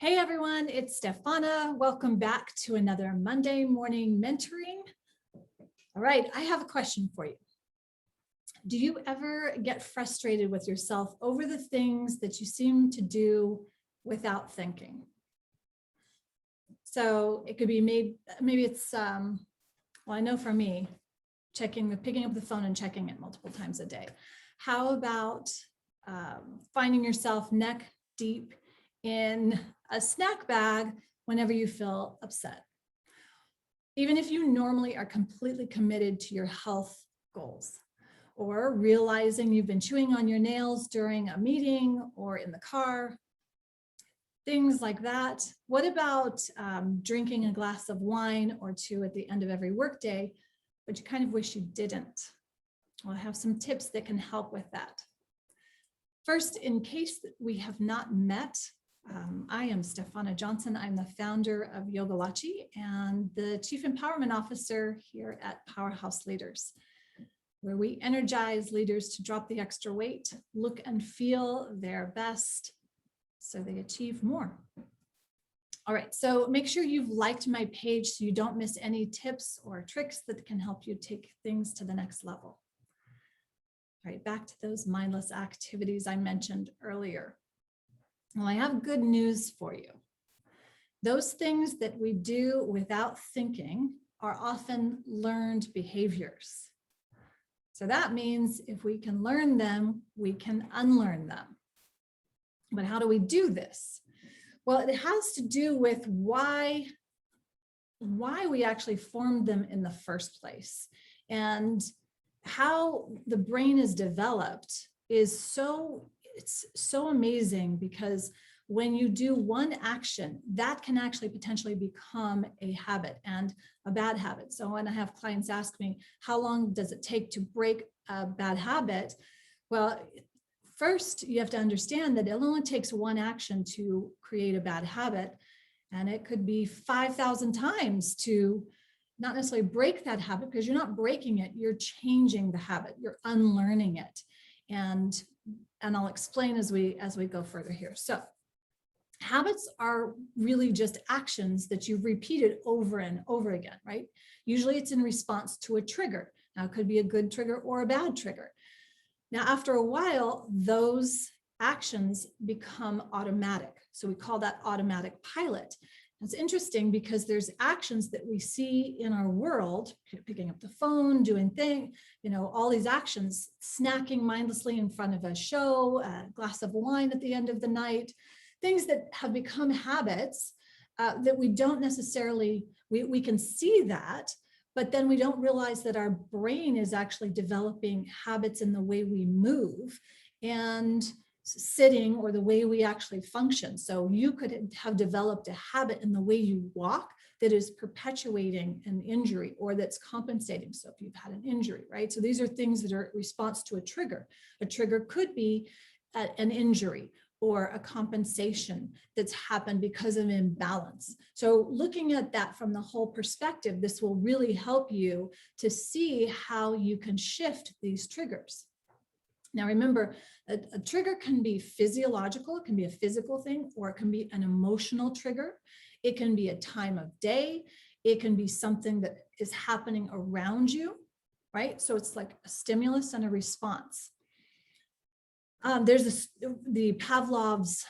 Hey everyone, it's Stephana. Welcome back to another Monday morning mentoring. All right, I have a question for you. Do you ever get frustrated with yourself over the things that you seem to do without thinking? So it could be maybe it's, well, I know for me, picking up the phone and checking it multiple times a day. How about finding yourself neck deep in a snack bag whenever you feel upset? Even if you normally are completely committed to your health goals, or realizing you've been chewing on your nails during a meeting or in the car, things like that. What about drinking a glass of wine or two at the end of every workday, but you kind of wish you didn't? Well, I have some tips that can help with that. First, in case we have not met, I am Stephana Johnson. I'm the founder of Yogilachi and the Chief Empowerment Officer here at Powerhouse Leaders, where we energize leaders to drop the extra weight, look and feel their best so they achieve more. All right, so make sure you've liked my page so you don't miss any tips or tricks that can help you take things to the next level. All right, back to those mindless activities I mentioned earlier. Well, I have good news for you. Those things that we do without thinking are often learned behaviors. So that means if we can learn them, we can unlearn them. But how do we do this? Well, it has to do with why we actually formed them in the first place. And how the brain is developed is it's so amazing, because when you do one action, that can actually potentially become a habit and a bad habit. So when I have clients ask me, how long does it take to break a bad habit? Well, first you have to understand that it only takes one action to create a bad habit. And it could be 5,000 times to not necessarily break that habit, because you're not breaking it, you're changing the habit, you're unlearning it. And I'll explain as we go further here. So habits are really just actions that you've repeated over and over again, right? Usually it's in response to a trigger. Now it could be a good trigger or a bad trigger. Now, after a while, those actions become automatic. So we call that automatic pilot. It's interesting because there's actions that we see in our world, picking up the phone, doing things, all these actions, snacking mindlessly in front of a show, a glass of wine at the end of the night, things that have become habits that we don't necessarily, we can see that, but then we don't realize that our brain is actually developing habits in the way we move and sitting, or the way we actually function. So you could have developed a habit in the way you walk that is perpetuating an injury, or that's compensating. So if you've had an injury, right? So these are things that are in response to a trigger. A trigger could be an injury or a compensation that's happened because of imbalance. So looking at that from the whole perspective, this will really help you to see how you can shift these triggers. Now, remember, a trigger can be physiological, it can be a physical thing, or it can be an emotional trigger. It can be a time of day. It can be something that is happening around you, right? So it's like a stimulus and a response. There's the Pavlov's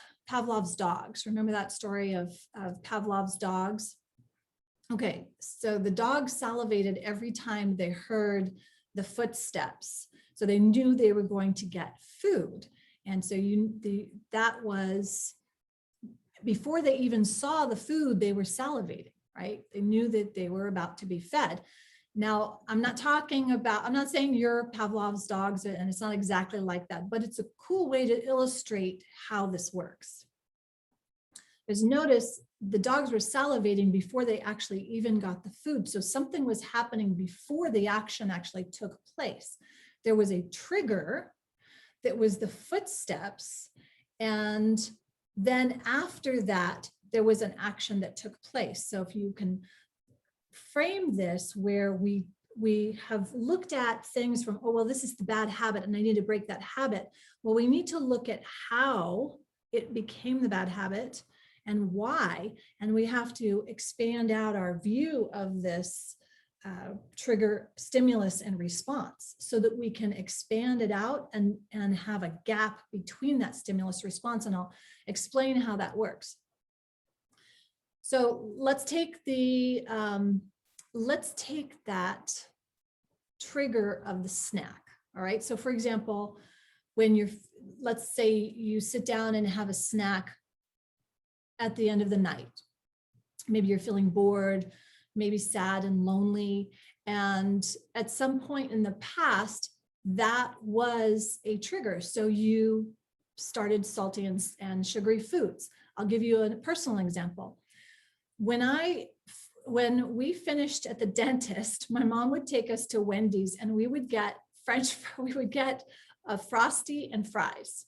dogs. Remember that story of Pavlov's dogs? Okay, so the dogs salivated every time they heard the footsteps. So they knew they were going to get food. And so that was, before they even saw the food, they were salivating, right? They knew that they were about to be fed. Now, I'm not saying you're Pavlov's dogs, and it's not exactly like that, but it's a cool way to illustrate how this works. Because notice the dogs were salivating before they actually even got the food. So something was happening before the action actually took place. There was a trigger that was the footsteps. And then after that, there was an action that took place. So if you can frame this where we have looked at things from, oh, well, this is the bad habit and I need to break that habit. Well, we need to look at how it became the bad habit and why. And we have to expand out our view of this trigger, stimulus, and response so that we can expand it out and have a gap between that stimulus response. And I'll explain how that works. So let's take that trigger of the snack. All right. So for example, when let's say you sit down and have a snack at the end of the night. Maybe you're feeling bored, maybe sad and lonely. And at some point in the past, that was a trigger. So you started salty and sugary foods. I'll give you a personal example. When we finished at the dentist, my mom would take us to Wendy's and we would get a Frosty and fries.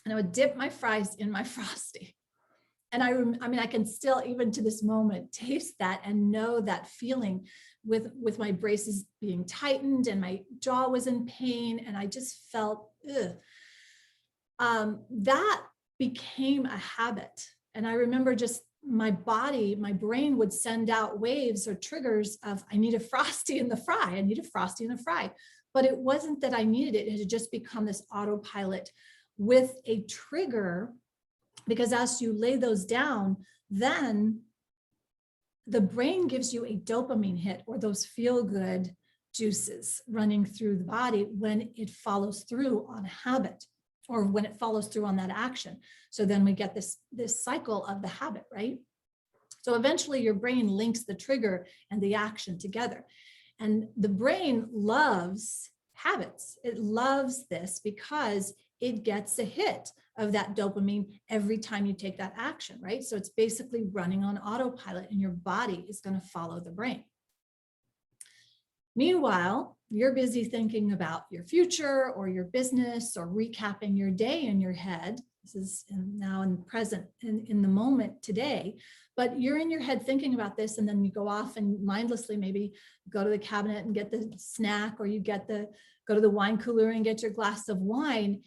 And I would dip my fries in my Frosty. And I mean, I can still, even to this moment, taste that and know that feeling with my braces being tightened and my jaw was in pain. And I just felt, that became a habit. And I remember just my brain would send out waves or triggers of, I need a Frosty in the fry. I need a Frosty in the fry. But it wasn't that I needed it. It had just become this autopilot with a trigger, because as you lay those down, then the brain gives you a dopamine hit, or those feel-good juices running through the body when it follows through on a habit, or when it follows through on that action. So then we get this cycle of the habit, right? So eventually your brain links the trigger and the action together. And the brain loves habits. It loves this because it gets a hit of that dopamine every time you take that action, right? So it's basically running on autopilot, and your body is going to follow the brain. Meanwhile, you're busy thinking about your future or your business, or recapping your day in your head. This is now in the present, in the moment today, but you're in your head thinking about this, and then you go off and mindlessly maybe go to the cabinet and get the snack, or you go to the wine cooler and get your glass of wine.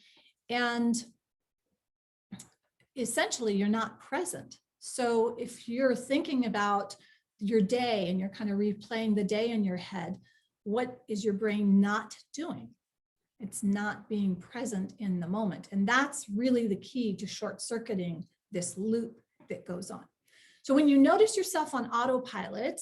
And essentially you're not present. So if you're thinking about your day and you're kind of replaying the day in your head, what is your brain not doing? It's not being present in the moment. And that's really the key to short-circuiting this loop that goes on. So when you notice yourself on autopilot,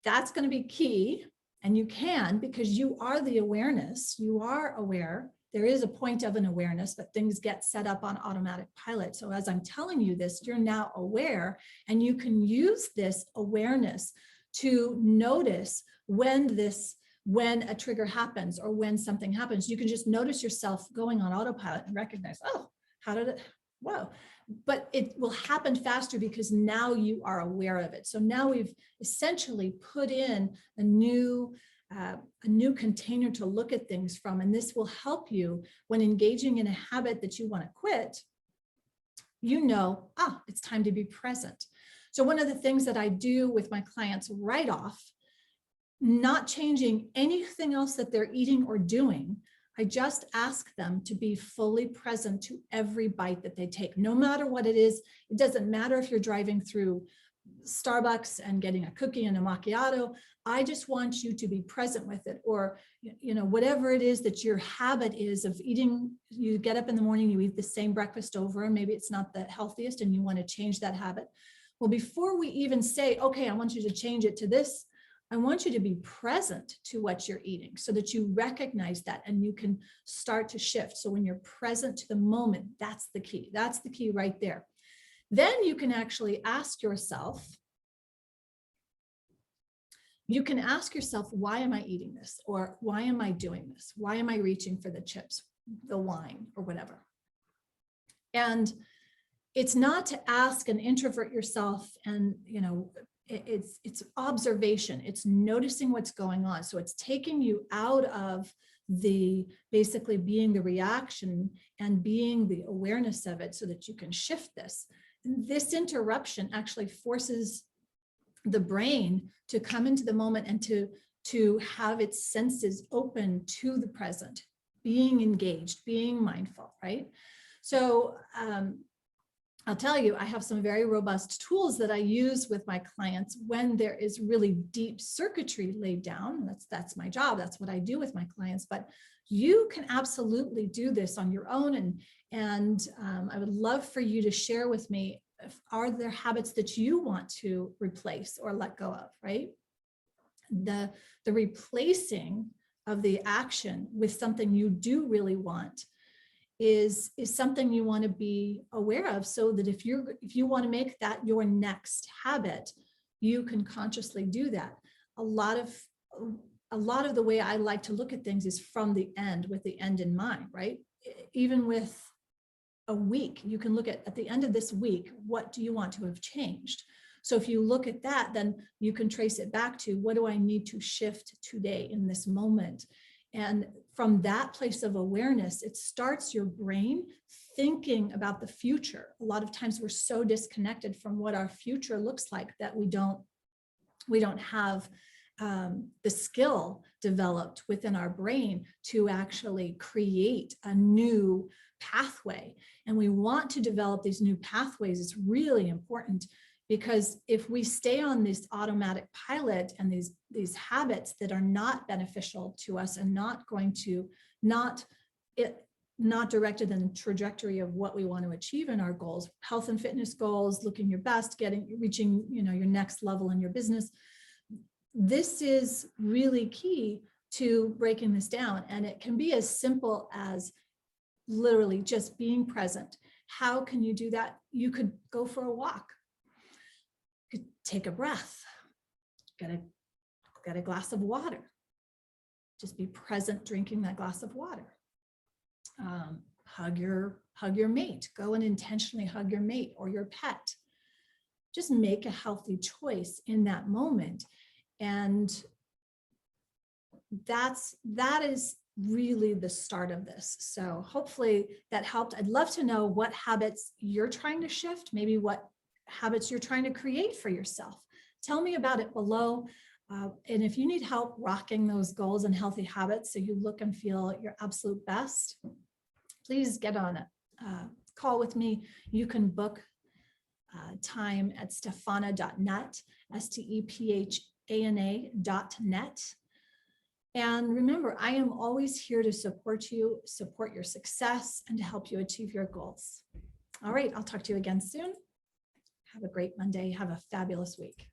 that's going to be key. And you can, because you are the awareness, you are aware. There is a point of an awareness, but things get set up on automatic pilot. So as I'm telling you this, you're now aware, and you can use this awareness to notice when a trigger happens, or when something happens. You can just notice yourself going on autopilot and recognize, oh, how did it, whoa. But it will happen faster because now you are aware of it. So now we've essentially put in a new container to look at things from. And this will help you when engaging in a habit that you want to quit. You know, it's time to be present. So one of the things that I do with my clients right off, not changing anything else that they're eating or doing, I just ask them to be fully present to every bite that they take, no matter what it is. It doesn't matter if you're driving through Starbucks and getting a cookie and a macchiato. I just want you to be present with it. Or, you know, whatever it is that your habit is of eating, you get up in the morning, you eat the same breakfast over, and maybe it's not the healthiest and you want to change that habit. Well, before we even say, okay, I want you to change it to this, I want you to be present to what you're eating so that you recognize that and you can start to shift. So when you're present to the moment, that's the key. That's the key right there. Then you can actually ask yourself, why am I eating this? Or why am I doing this? Why am I reaching for the chips, the wine, or whatever? And it's not to ask and introvert yourself and, you know, it's observation. It's noticing what's going on. So it's taking you out of basically being the reaction and being the awareness of it so that you can shift this. And this interruption actually forces the brain to come into the moment and to have its senses open to the present, being engaged, being mindful, right? So I'll tell you, I have some very robust tools that I use with my clients when there is really deep circuitry laid down. That's my job. That's what I do with my clients. But you can absolutely do this on your own. And I would love for you to share with me, are there habits that you want to replace or let go of, right? The replacing of the action with something you do really want is something you want to be aware of, so that if you want to make that your next habit, you can consciously do that. A lot of the way I like to look at things is from the end, with the end in mind, right? Even with a week, you can look at the end of this week, what do you want to have changed? So if you look at that, then you can trace it back to, what do I need to shift today in this moment? And from that place of awareness, it starts your brain thinking about the future. A lot of times we're so disconnected from what our future looks like that we don't have the skill developed within our brain to actually create a new pathway. And we want to develop these new pathways. It's really important, because if we stay on this automatic pilot and these habits that are not beneficial to us and not directed in the trajectory of what we want to achieve in our goals, health and fitness goals, looking your best, reaching, your next level in your business, this is really key to breaking this down. And it can be as simple as literally just being present. How can you do that? You could go for a walk. You could take a breath, get a glass of water. Just be present drinking that glass of water. Hug your mate. Go and intentionally hug your mate or your pet. Just make a healthy choice in that moment. And that is really the start of this. So hopefully that helped. I'd love to know what habits you're trying to shift, maybe what habits you're trying to create for yourself. Tell me about it below. And if you need help rocking those goals and healthy habits so you look and feel your absolute best, please get on a call with me. You can book time at stephana.net, stephana.net. And remember, I am always here to support you, support your success, and to help you achieve your goals. All right, I'll talk to you again soon. Have a great Monday. Have a fabulous week.